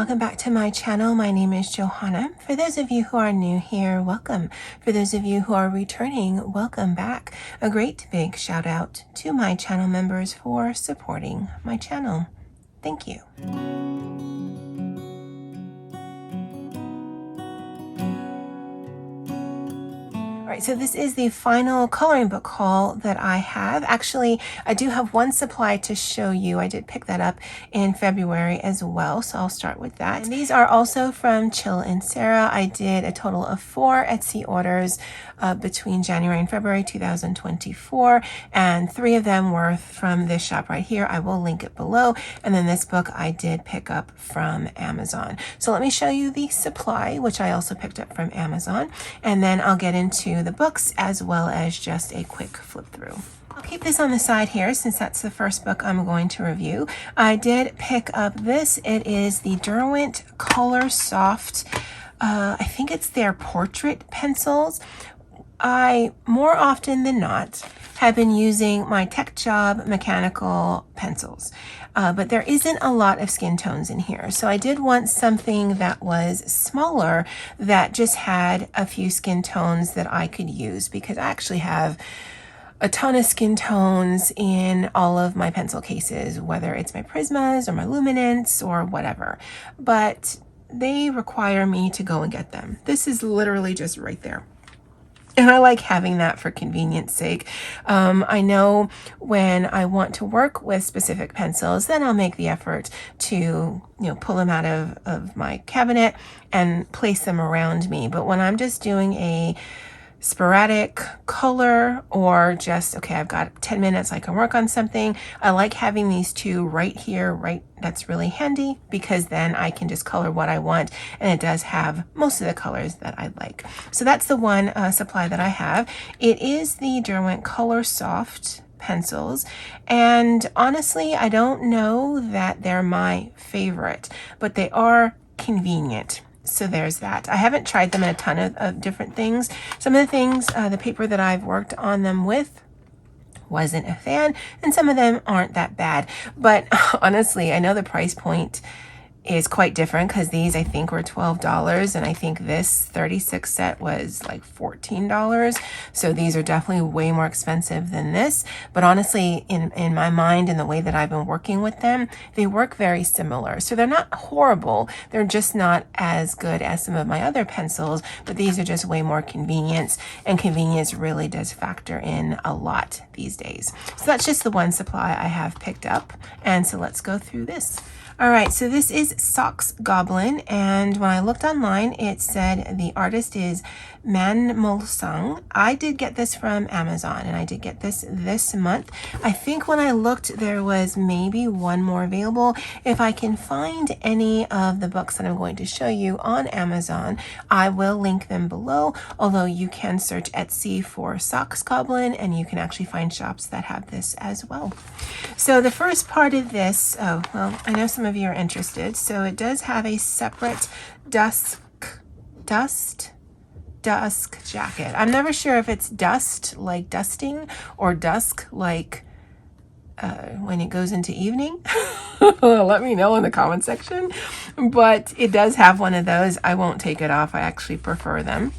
welcome back to my channel. My name is Johanna. For those of you who are new here, welcome. For those of you who are returning, welcome back. A great big shout out to my channel members for supporting my channel. Thank you. Alright, so this is the final coloring book haul that I have. Actually, I do have one supply to show you. I did pick that up in February as well, so I'll start with that. And these are also from Chill and Sarah. I did a total of 4 Etsy orders between January and February 2024, and 3 of them were from this shop right here. I will link it below. And then this book I did pick up from Amazon. So let me show you the supply, which I also picked up from Amazon, and then I'll get into the books as well as just a quick flip through. I'll keep this on the side here since that's the first book I'm going to review. I did pick up this. It is the Derwent Color Soft, I think it's their portrait pencils. I, more often than not, have been using my Tech Job mechanical pencils, but there isn't a lot of skin tones in here. So I did want something that was smaller that just had a few skin tones that I could use, because I actually have a ton of skin tones in all of my pencil cases, whether it's my Prismas or my Luminance or whatever, but they require me to go and get them. This is literally just right there. And I like having that for convenience sake. I know when I want to work with specific pencils, then I'll make the effort to, pull them out of my cabinet and place them around me. But when I'm just doing a sporadic color, or just, okay, I've got 10 minutes, I can work on something, I like having these two right here, that's really handy, because then I can just color what I want, and it does have most of the colors that I like. So that's the one supply that I have. It is the Derwent Color Soft pencils, and honestly, I don't know that they're my favorite, but they are convenient. So there's that. I haven't tried them in a ton of different things. Some of the things, the paper that I've worked on them with, wasn't a fan, and some of them aren't that bad. But honestly, I know the price point is quite different, because these I think were $12, and I think this 36 set was like $14. So these are definitely way more expensive than this. But honestly, in my mind and the way that I've been working with them, they work very similar. So they're not horrible. They're just not as good as some of my other pencils, but these are just way more convenience, and convenience really does factor in a lot these days. So that's just the one supply I have picked up. And so let's go through this. All right, so this is Socks Goblin, and when I looked online, it said the artist is Man Mulsung. I did get this from Amazon, and I did get this month. I think when I looked, there was maybe one more available. If I can find any of the books that I'm going to show you on Amazon, I will link them below, although you can search Etsy for Socks Goblin, and you can actually find shops that have this as well. So the first part of this, I know some of you are interested. So it does have a separate dust jacket. I'm never sure if it's dust like dusting, or dusk like when it goes into evening. Let me know in the comment section. But it does have one of those. I won't take it off. I actually prefer them.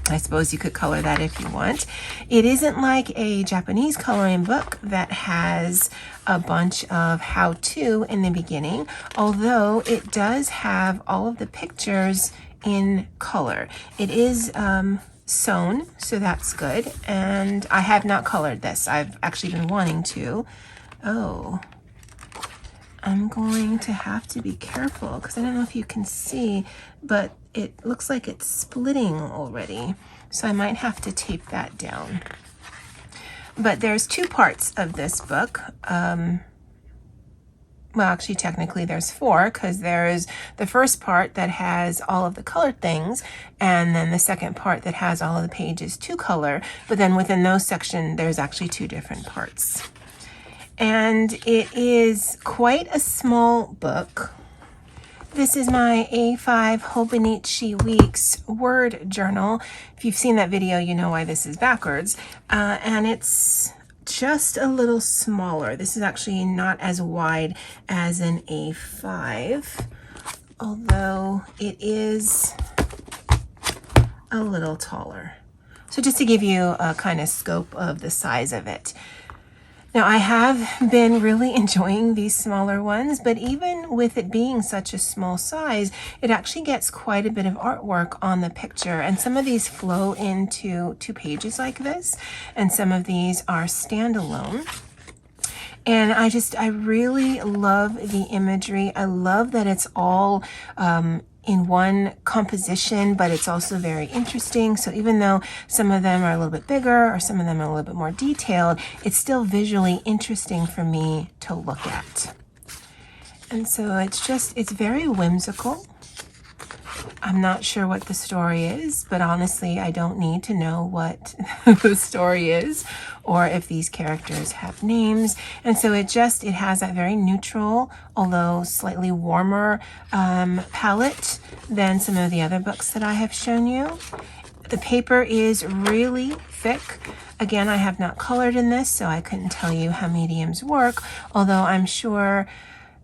I suppose you could color that if you want. It isn't like a Japanese coloring book that has a bunch of how-to in the beginning, although it does have all of the pictures in color. It is sewn, so that's good. And I have not colored this. I've actually been wanting to. Oh, I'm going to have to be careful, because I don't know if you can see, but it looks like it's splitting already. So I might have to tape that down. But there's 2 parts of this book. Well, actually, technically there's 4, because there's the first part that has all of the colored things, and then the second part that has all of the pages to color. But then within those sections, there's actually 2 different parts. And it is quite a small book. This is my A5 Hobonichi Weeks word journal. If you've seen that video, you know why this is backwards. And it's just a little smaller. This is actually not as wide as an A5. although it is a little taller. So just to give you a kind of scope of the size of it. Now I have been really enjoying these smaller ones, but even with it being such a small size, it actually gets quite a bit of artwork on the picture. And some of these flow into 2 pages like this, and some of these are standalone. And I really love the imagery. I love that it's all in one composition, but it's also very interesting. So even though some of them are a little bit bigger or some of them are a little bit more detailed, it's still visually interesting for me to look at. And so it's very whimsical. I'm not sure what the story is, but honestly, I don't need to know what the story is or if these characters have names. And so it has that very neutral, although slightly warmer palette than some of the other books that I have shown you. The paper is really thick. Again, I have not colored in this, so I couldn't tell you how mediums work, although I'm sure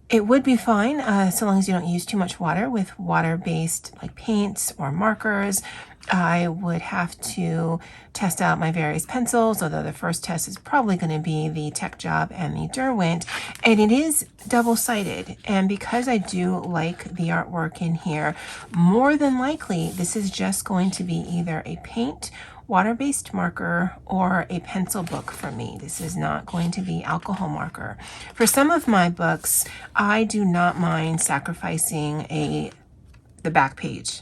it would be fine so long as you don't use too much water with water-based like paints or markers. I would have to test out my various pencils, although the first test is probably going to be the Tech Job and the Derwent, and it is double-sided. And because I do like the artwork in here, more than likely this is just going to be either a paint, water-based marker, or a pencil book for me. This is not going to be alcohol marker. For some of my books, I do not mind sacrificing the back page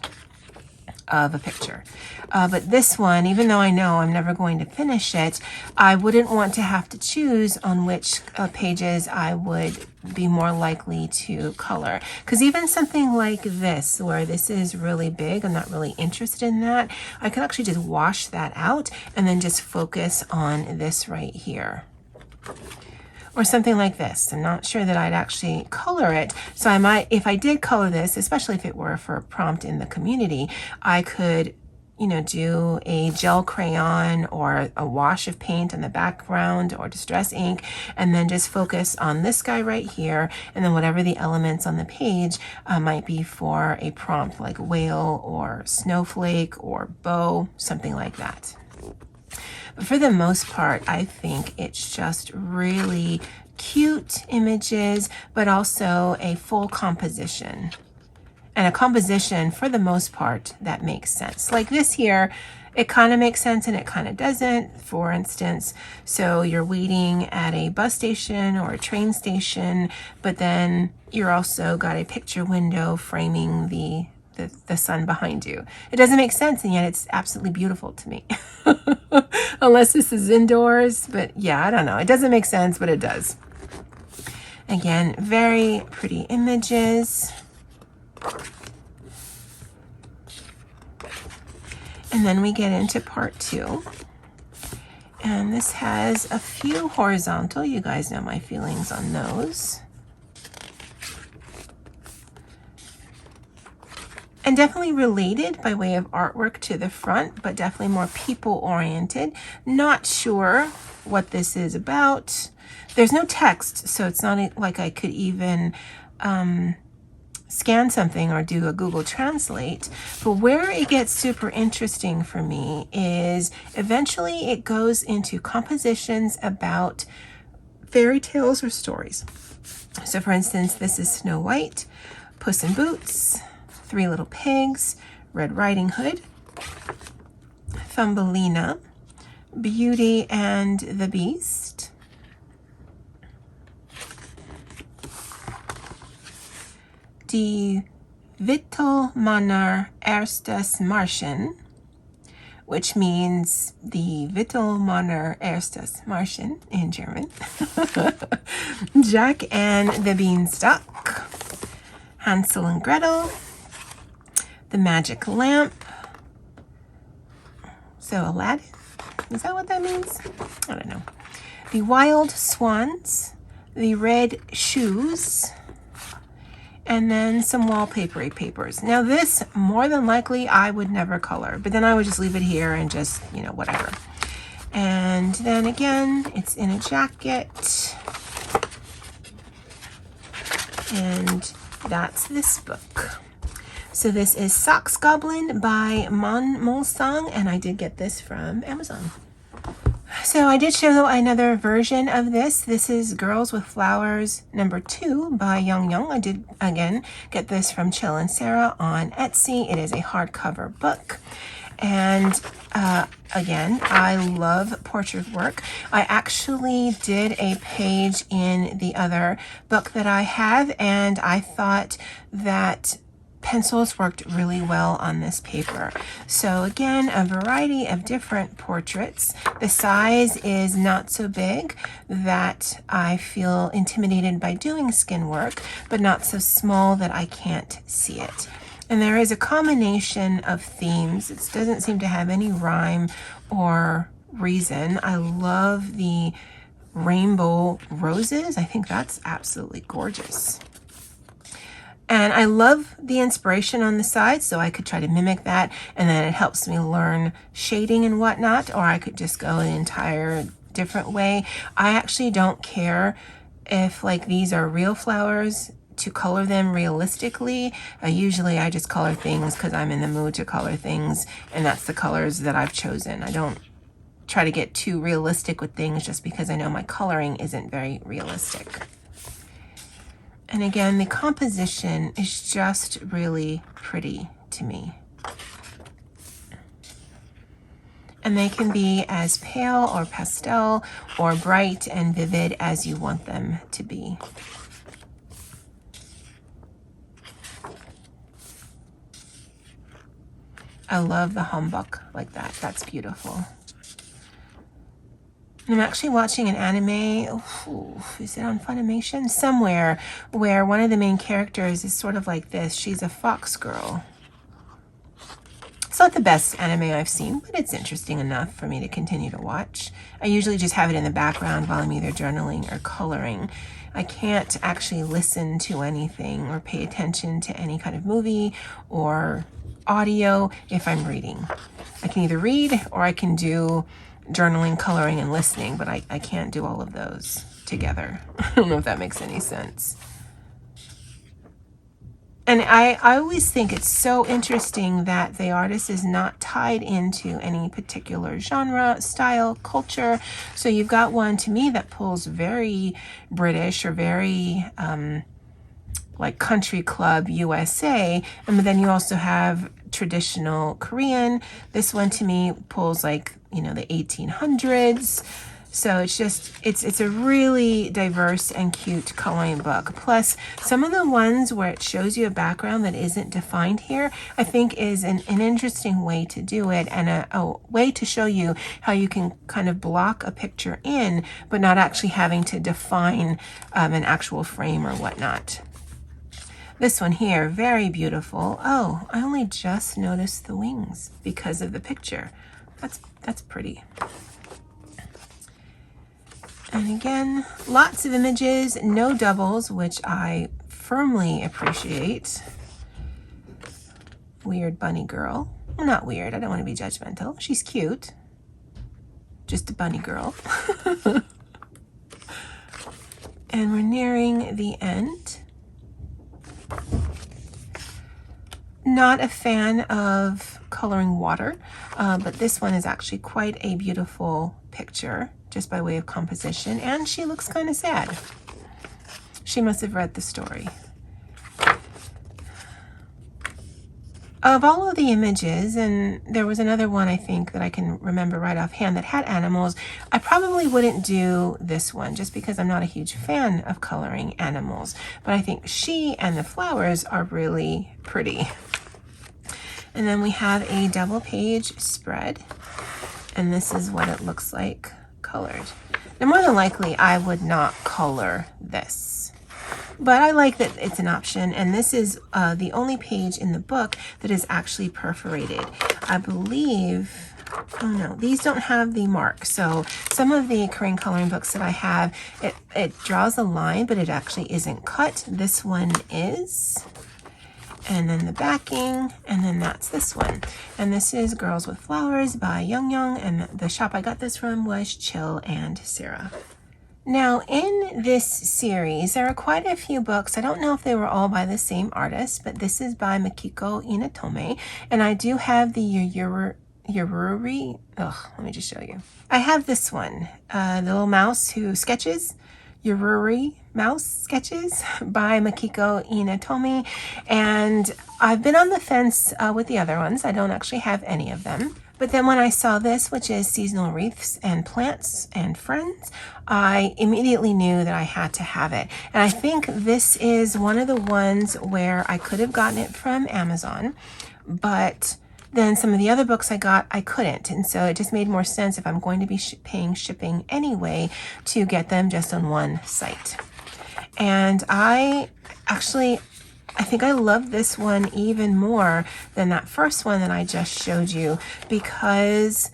of a picture. But this one, even though I know I'm never going to finish it, I wouldn't want to have to choose on which pages I would be more likely to color. Because even something like this, where this is really big, I'm not really interested in that, I could actually just wash that out and then just focus on this right here. Or something like this. I'm not sure that I'd actually color it. So I might, if I did color this, especially if it were for a prompt in the community, I could, do a gel crayon or a wash of paint on the background or distress ink, and then just focus on this guy right here, and then whatever the elements on the page might be for a prompt, like whale or snowflake or bow, something like that. But for the most part, I think it's just really cute images, but also a full composition. And a composition, for the most part, that makes sense. Like this here, it kind of makes sense and it kind of doesn't. For instance, so you're waiting at a bus station or a train station, but then you're also got a picture window framing the sun behind you. It doesn't make sense, and yet it's absolutely beautiful to me. Unless this is indoors, but yeah, I don't know. It doesn't make sense, but it does. Again, very pretty images. And then we get into part 2. And this has a few horizontal. You guys know my feelings on those. And definitely related by way of artwork to the front, but definitely more people-oriented. Not sure what this is about. There's no text, so it's not like I could even scan something or do a Google Translate. But where it gets super interesting for me is eventually it goes into compositions about fairy tales or stories. So for instance, this is Snow White, Puss in Boots, Three Little Pigs, Red Riding Hood, Thumbelina, Beauty and the Beast, Die Wittelmanner erstes Märchen, which means the Wittelmanner erstes Märchen in German, Jack and the Beanstalk, Hansel and Gretel, The Magic Lamp. So Aladdin, is that what that means? I don't know. The Wild Swans, The Red Shoes, and then some wallpapery papers. Now this, more than likely, I would never color, but then I would just leave it here and just, whatever. And then again, it's in a jacket. And that's this book. So this is Socks Goblin by Mon Molsang, and I did get this from Amazon. So I did show another version of this. This is Girls with Flowers #2 by Young Young. I did, again, get this from Chill and Sarah on Etsy. It is a hardcover book. And again, I love portrait work. I actually did a page in the other book that I have, and I thought that pencils worked really well on this paper. So again, a variety of different portraits. The size is not so big that I feel intimidated by doing skin work, but not so small that I can't see it. And there is a combination of themes. It doesn't seem to have any rhyme or reason. I love the rainbow roses. I think that's absolutely gorgeous. And I love the inspiration on the side, so I could try to mimic that, and then it helps me learn shading and whatnot, or I could just go an entire different way. I actually don't care if like these are real flowers to color them realistically. Usually I just color things because I'm in the mood to color things, and that's the colors that I've chosen. I don't try to get too realistic with things just because I know my coloring isn't very realistic. And again, the composition is just really pretty to me. And they can be as pale or pastel or bright and vivid as you want them to be. I love the humbuck like that. That's beautiful. I'm actually watching an anime, is it on Funimation? Somewhere, where one of the main characters is sort of like this. She's a fox girl. It's not the best anime I've seen, but it's interesting enough for me to continue to watch. I usually just have it in the background while I'm either journaling or coloring. I can't actually listen to anything or pay attention to any kind of movie or audio if I'm reading. I can either read or I can do journaling, coloring, and listening, but I can't do all of those together. I don't know if that makes any sense. And I always think it's so interesting that the artist is not tied into any particular genre, style, culture. So you've got one to me that pulls very British or very like country club USA, and then you also have traditional Korean. This one to me pulls like, you know, the 1800s. So it's just, it's a really diverse and cute coloring book. Plus, some of the ones where it shows you a background that isn't defined here, I think is an interesting way to do it, and a way to show you how you can kind of block a picture in, but not actually having to define an actual frame or whatnot. This one here, very beautiful. Oh, I only just noticed the wings because of the picture. That's pretty. And again, lots of images, no doubles, which I firmly appreciate. Weird bunny girl. Well, not weird, I don't want to be judgmental. She's cute. Just a bunny girl. And we're nearing the end. Not a fan of coloring water, but this one is actually quite a beautiful picture just by way of composition, and she looks kind of sad. She must have read the story. Of all of the images, and there was another one I think that I can remember right offhand that had animals, I probably wouldn't do this one just because I'm not a huge fan of coloring animals, but I think she and the flowers are really pretty. And then we have a double page spread, and this is what it looks like colored. Now, more than likely, I would not color this, but I like that it's an option, and this is the only page in the book that is actually perforated. I believe, oh no, these don't have the mark. So some of the Korean coloring books that I have, it draws a line, but it actually isn't cut. This one is. And then the backing, and then that's this one. And this is Girls with Flowers by Young Young, and the shop I got this from was Chill and Sarah. Now, in this series, there are quite a few books. I don't know if they were all by the same artist, but this is by Makiko Inatome, and I do have the Yururi. Oh, let me just show you. I have this one, the little mouse who sketches, Yururi Mouse Sketches by Makiko Inatome, and I've been on the fence with the other ones. I don't actually have any of them. But then when I saw this, which is Seasonal Wreaths and Plants and Friends, I immediately knew that I had to have it. And I think this is one of the ones where I could have gotten it from Amazon, but then some of the other books I got, I couldn't. And so it just made more sense if I'm going to be paying shipping anyway to get them just on one site. And I think I love this one even more than that first one that I just showed you, because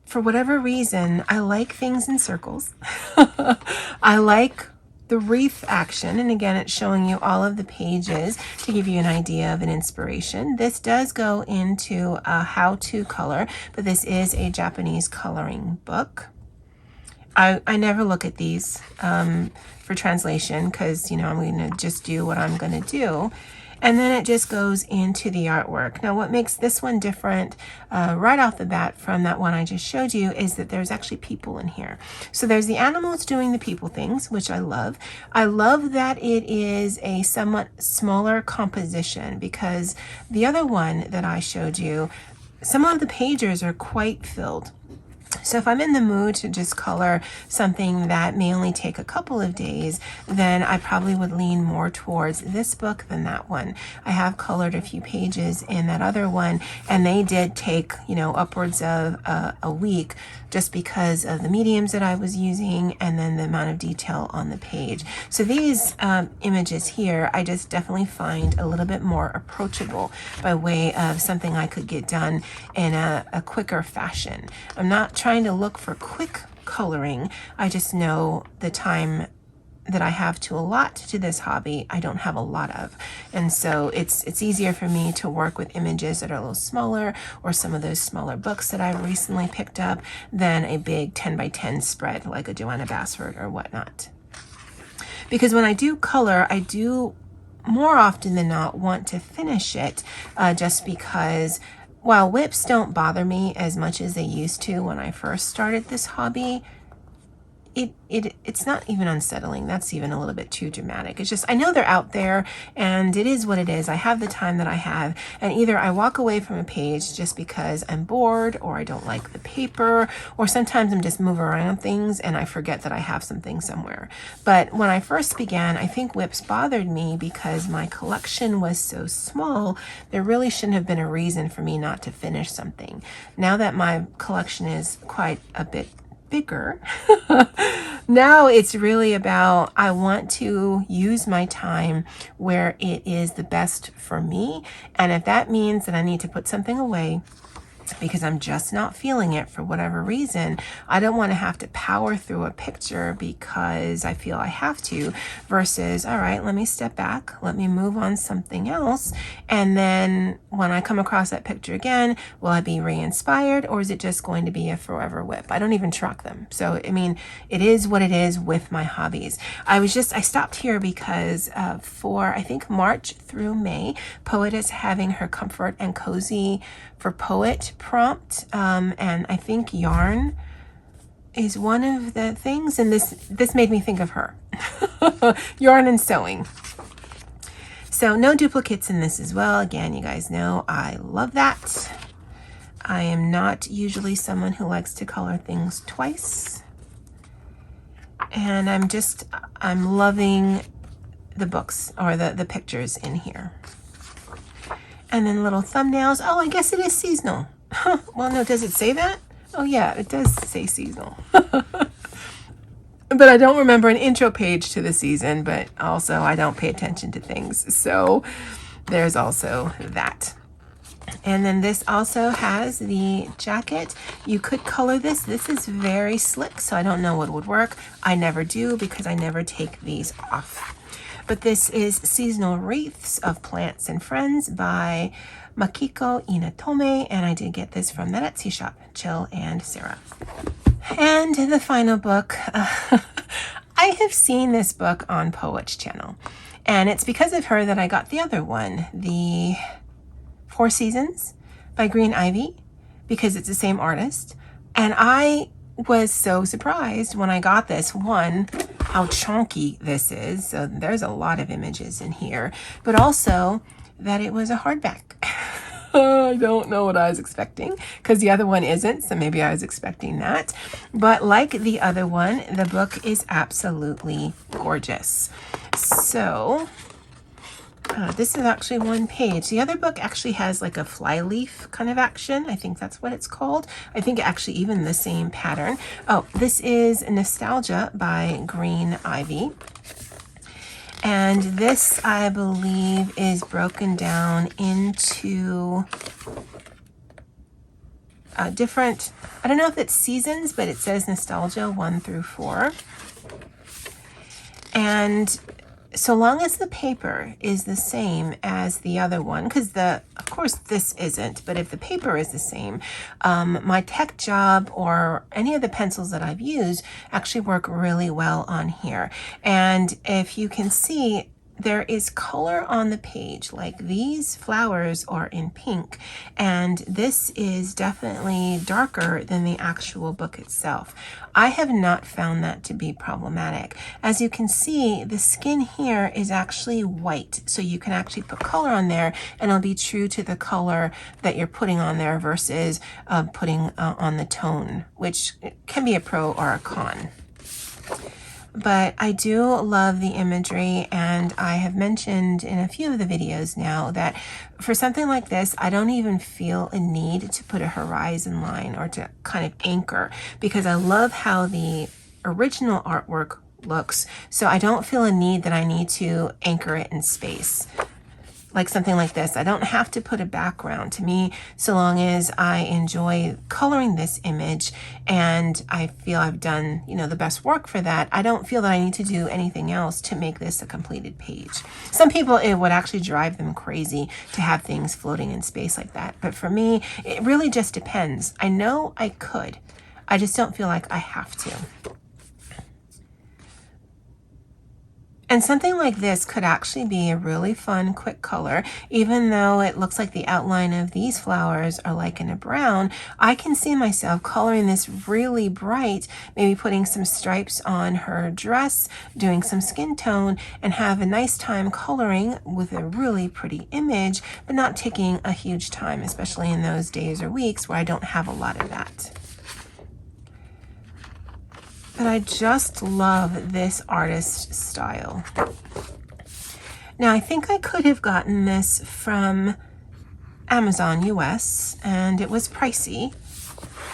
for whatever reason, I like things in circles. I like the wreath action, and again, it's showing you all of the pages to give you an idea of an inspiration. This does go into a how-to color, but this is a Japanese coloring book. I never look at these for translation because, you know, I'm going to just do what I'm going to do. And then it just goes into the artwork. Now, what makes this one different right off the bat from that one I just showed you is that there's actually people in here. So there's the animals doing the people things, which I love. I love that it is a somewhat smaller composition, because the other one that I showed you, some of the pages are quite filled. So if I'm in the mood to just color something that may only take a couple of days, then I probably would lean more towards this book than that one. I have colored a few pages in that other one, and they did take, you know, upwards of a week, just because of the mediums that I was using and then the amount of detail on the page. So these images here, I just definitely find a little bit more approachable by way of something I could get done in a quicker fashion. I'm not trying to look for quick coloring. I just know the time that I have to allot to this hobby, I don't have a lot of. And so it's easier for me to work with images that are a little smaller, or some of those smaller books that I've recently picked up, than a big 10 by 10 spread like a Joanna Bassford or whatnot. Because when I do color, I do more often than not want to finish it, just because while whips don't bother me as much as they used to when I first started this hobby, it's not even unsettling. That's even a little bit too dramatic. It's just, I know they're out there and it is what it is. I have the time that I have, and either I walk away from a page just because I'm bored, or I don't like the paper, or sometimes I'm just moving around things and I forget that I have something somewhere. But when I first began, I think whips bothered me because my collection was so small. There really shouldn't have been a reason for me not to finish something. Now that my collection is quite a bit bigger, now it's really about, I want to use my time where it is the best for me. And if that means that I need to put something away because I'm just not feeling it for whatever reason, I don't want to have to power through a picture because I feel I have to, versus, all right, let me step back, let me move on something else. And then when I come across that picture again, will I be re-inspired, or is it just going to be a forever whip? I don't even track them. So, I mean, it is what it is with my hobbies. I stopped here because for, I think, March through May, Poet is having her Comfort and Cozy for Poet prompt, and I think yarn is one of the things, and this made me think of her. Yarn and sewing. So no duplicates in this as well. Again, you guys know I love that. I am not usually someone who likes to color things twice, and I'm loving the books, or the pictures in here. And then little thumbnails. Oh, I guess it is seasonal. Well, no, does it say that? Oh yeah, it does say seasonal. But I don't remember an intro page to the season, but also I don't pay attention to things. So there's also that. And then this also has the jacket. You could color this. This is very slick, so I don't know what would work. I never do because I never take these off. But this is Seasonal Wreaths of Plants and Friends by Makiko Inatome, and I did get this from that Etsy shop, Jill and Sarah. And the final book, I have seen this book on Poet's channel, and it's because of her that I got the other one, the Four Seasons by Green Ivy, because it's the same artist. And I was so surprised when I got this. One, how chunky this is. So there's a lot of images in here, but also that it was a hardback. I don't know what I was expecting because the other one isn't, so maybe I was expecting that. But like the other one, the book is absolutely gorgeous. So this is actually one page. The other book actually has like a flyleaf kind of action. I think that's what it's called. I think actually even the same pattern. Oh, this is Nostalgia by Green Ivy. And this, I believe, is broken down into different, I don't know if it's seasons, but it says Nostalgia 1 through 4. And so long as the paper is the same as the other one, because of course this isn't, but if the paper is the same, my tech job or any of the pencils that I've used actually work really well on here. And if you can see, there is color on the page, like these flowers are in pink, and this is definitely darker than the actual book itself. I have not found that to be problematic. As you can see, the skin here is actually white, so you can actually put color on there and it'll be true to the color that you're putting on there versus putting on the tone, which can be a pro or a con. But I do love the imagery, and I have mentioned in a few of the videos now that for something like this, I don't even feel a need to put a horizon line or to kind of anchor, because I love how the original artwork looks. So I don't feel a need that I need to anchor it in space. Like something like this, I don't have to put a background. To me, so long as I enjoy coloring this image and I feel I've done, the best work for that, I don't feel that I need to do anything else to make this a completed page. Some people, it would actually drive them crazy to have things floating in space like that. But for me, it really just depends. I know I could. I just don't feel like I have to. And something like this could actually be a really fun, quick color. Even though it looks like the outline of these flowers are like in a brown, I can see myself coloring this really bright, maybe putting some stripes on her dress, doing some skin tone, and have a nice time coloring with a really pretty image, but not taking a huge time, especially in those days or weeks where I don't have a lot of that. But I just love this artist's style. Now, I think I could have gotten this from Amazon US, and it was pricey.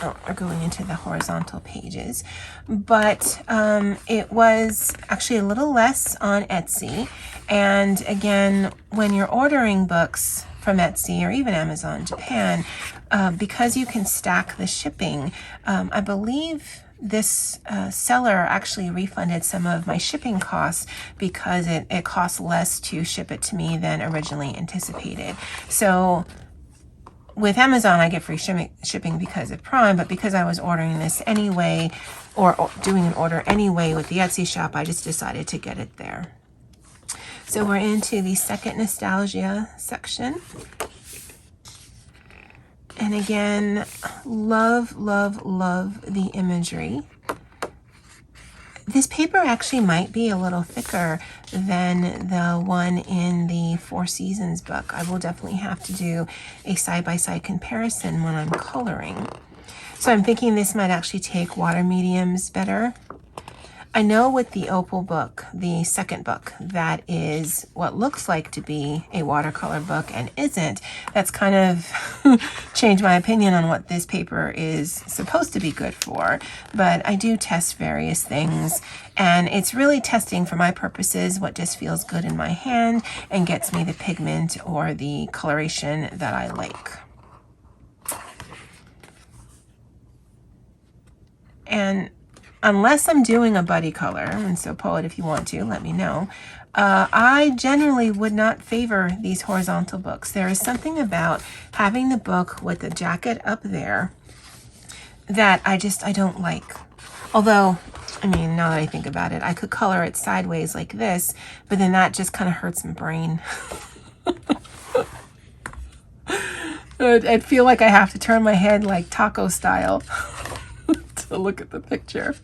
Oh, we're going into the horizontal pages. But it was actually a little less on Etsy. And again, when you're ordering books from Etsy or even Amazon Japan, because you can stack the shipping, I believe this seller actually refunded some of my shipping costs because it costs less to ship it to me than originally anticipated. So with Amazon, I get free shipping because of Prime, but because I was ordering this anyway, or doing an order anyway with the Etsy shop, I just decided to get it there. So we're into the second nostalgia section. And again, love, love, love the imagery. This paper actually might be a little thicker than the one in the Four Seasons book. I will definitely have to do a side-by-side comparison when I'm coloring. So I'm thinking this might actually take water mediums better. I know with the Opal book, the second book, that is what looks like to be a watercolor book and isn't. That's kind of changed my opinion on what this paper is supposed to be good for. But I do test various things, and it's really testing for my purposes what just feels good in my hand and gets me the pigment or the coloration that I like. And unless I'm doing a buddy color, and so Poet, if you want to, let me know, I generally would not favor these horizontal books. There is something about having the book with the jacket up there that I don't like. Although, I mean, now that I think about it, I could color it sideways like this, but then that just kind of hurts my brain. I'd feel like I have to turn my head like taco style to look at the picture.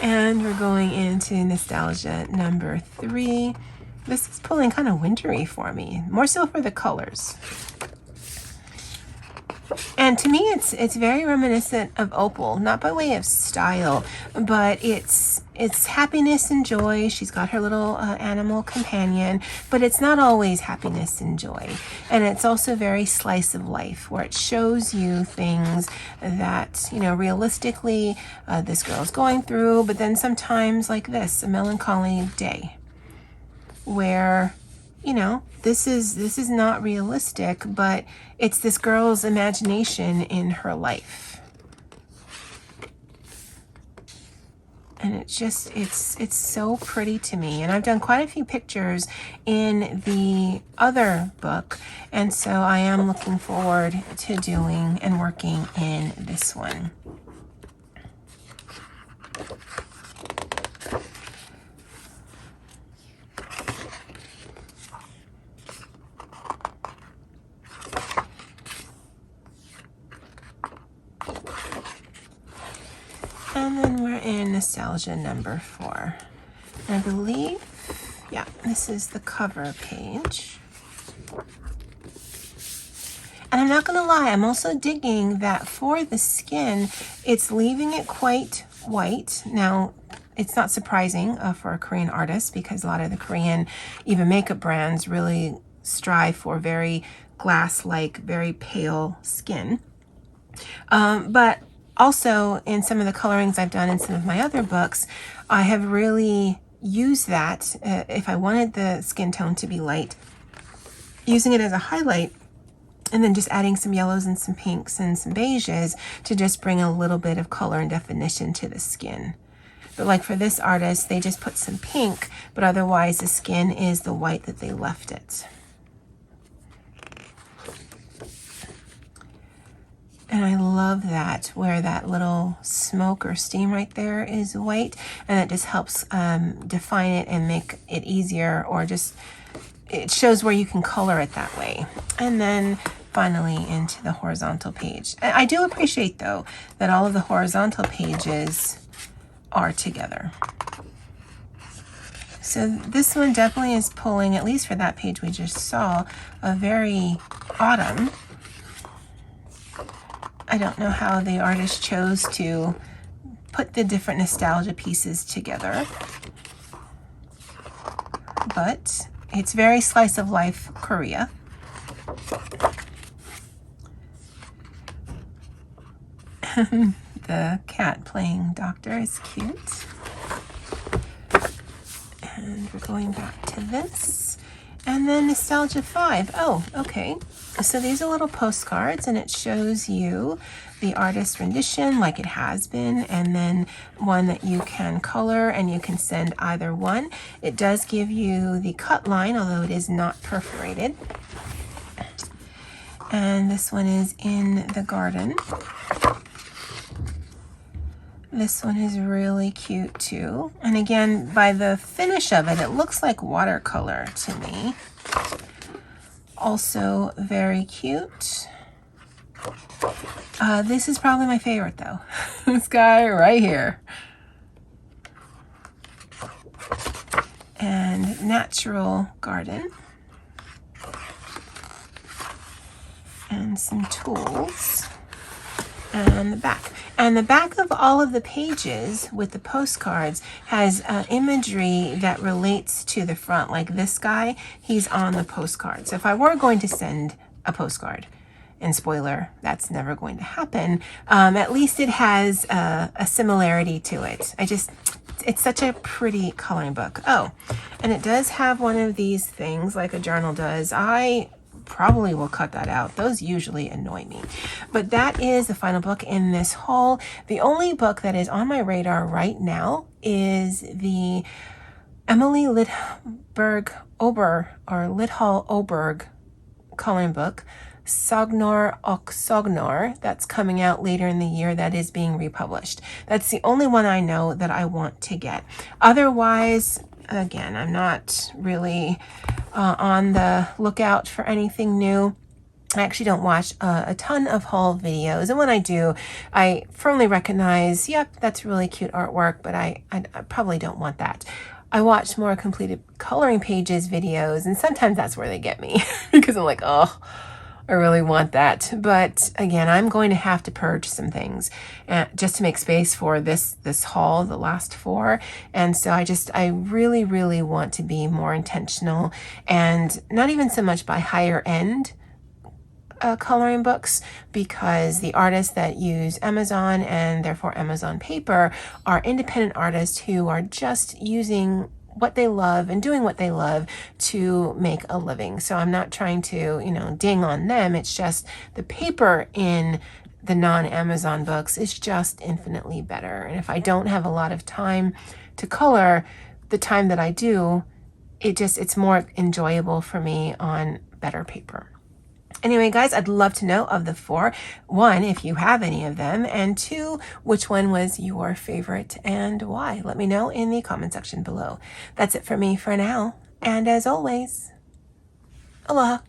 And we're going into nostalgia number 3. This is pulling kind of wintry for me, more so for the colors. And to me, it's very reminiscent of Opal, not by way of style, but it's happiness and joy. She's got her little animal companion, but it's not always happiness and joy. And it's also very slice of life, where it shows you things that, you know, realistically this girl's going through, but then sometimes like this, a melancholy day, where, you know, this is not realistic, but it's this girl's imagination in her life. And it's just, it's so pretty to me. And I've done quite a few pictures in the other book, and so I am looking forward to doing and working in this one. And then we're in nostalgia number 4. I believe, yeah, this is the cover page. And I'm not going to lie, I'm also digging that for the skin, it's leaving it quite white. Now, it's not surprising for a Korean artist, because a lot of the Korean, even makeup brands, really strive for very glass-like, very pale skin. But also, in some of the colorings I've done in some of my other books, I have really used that, if I wanted the skin tone to be light, using it as a highlight, and then just adding some yellows and some pinks and some beiges to just bring a little bit of color and definition to the skin. But like for this artist, they just put some pink, but otherwise the skin is the white that they left it. And I love that, where that little smoke or steam right there is white, and that just helps define it and make it easier, or just, it shows where you can color it that way. And then finally into the horizontal page. I do appreciate, though, that all of the horizontal pages are together. So this one definitely is pulling, at least for that page we just saw, a very autumn. I don't know how the artist chose to put the different nostalgia pieces together, but it's very slice of life Korea. The cat playing doctor is cute. And we're going back to this. And then Nostalgia 5. Oh, okay. So these are little postcards, and it shows you the artist's rendition like it has been, and then one that you can color, and you can send either one. It does give you the cut line, although it is not perforated. And this one is in the garden. This one is really cute too. And again, by the finish of it, it looks like watercolor to me. Also very cute. This is probably my favorite though. This guy right here. And natural garden. And some tools. And the back. And the back of all of the pages with the postcards has imagery that relates to the front. Like this guy, he's on the postcard. So if I were going to send a postcard, and spoiler, that's never going to happen, at least it has a similarity to it. It's such a pretty coloring book. Oh, and it does have one of these things like a journal does. I probably will cut that out. Those usually annoy me. But that is the final book in this haul. The only book that is on my radar right now is the Emily Lidberg Ober, or Lidhall Oberg coloring book, Sognor och Sognor that's coming out later in the year that is being republished. That's the only one I know that I want to get. Otherwise, again, I'm not really on the lookout for anything new. I actually don't watch a ton of haul videos, and when I do, I firmly recognize, yep, that's really cute artwork, but I probably don't want that. I watch more completed coloring pages videos, and sometimes that's where they get me because I'm like, oh, I really want that. But again, I'm going to have to purge some things just to make space for this haul, the last 4. And so I really, really want to be more intentional, and not even so much by higher end coloring books, because the artists that use Amazon and therefore Amazon paper are independent artists who are just using what they love and doing what they love to make a living. So I'm not trying to, ding on them. It's just the paper in the non-Amazon books is just infinitely better. And if I don't have a lot of time to color, the time that I do, it's more enjoyable for me on better paper. Anyway, guys, I'd love to know of the 4, 1, if you have any of them, and 2, which one was your favorite and why? Let me know in the comment section below. That's it for me for now. And as always, aloha.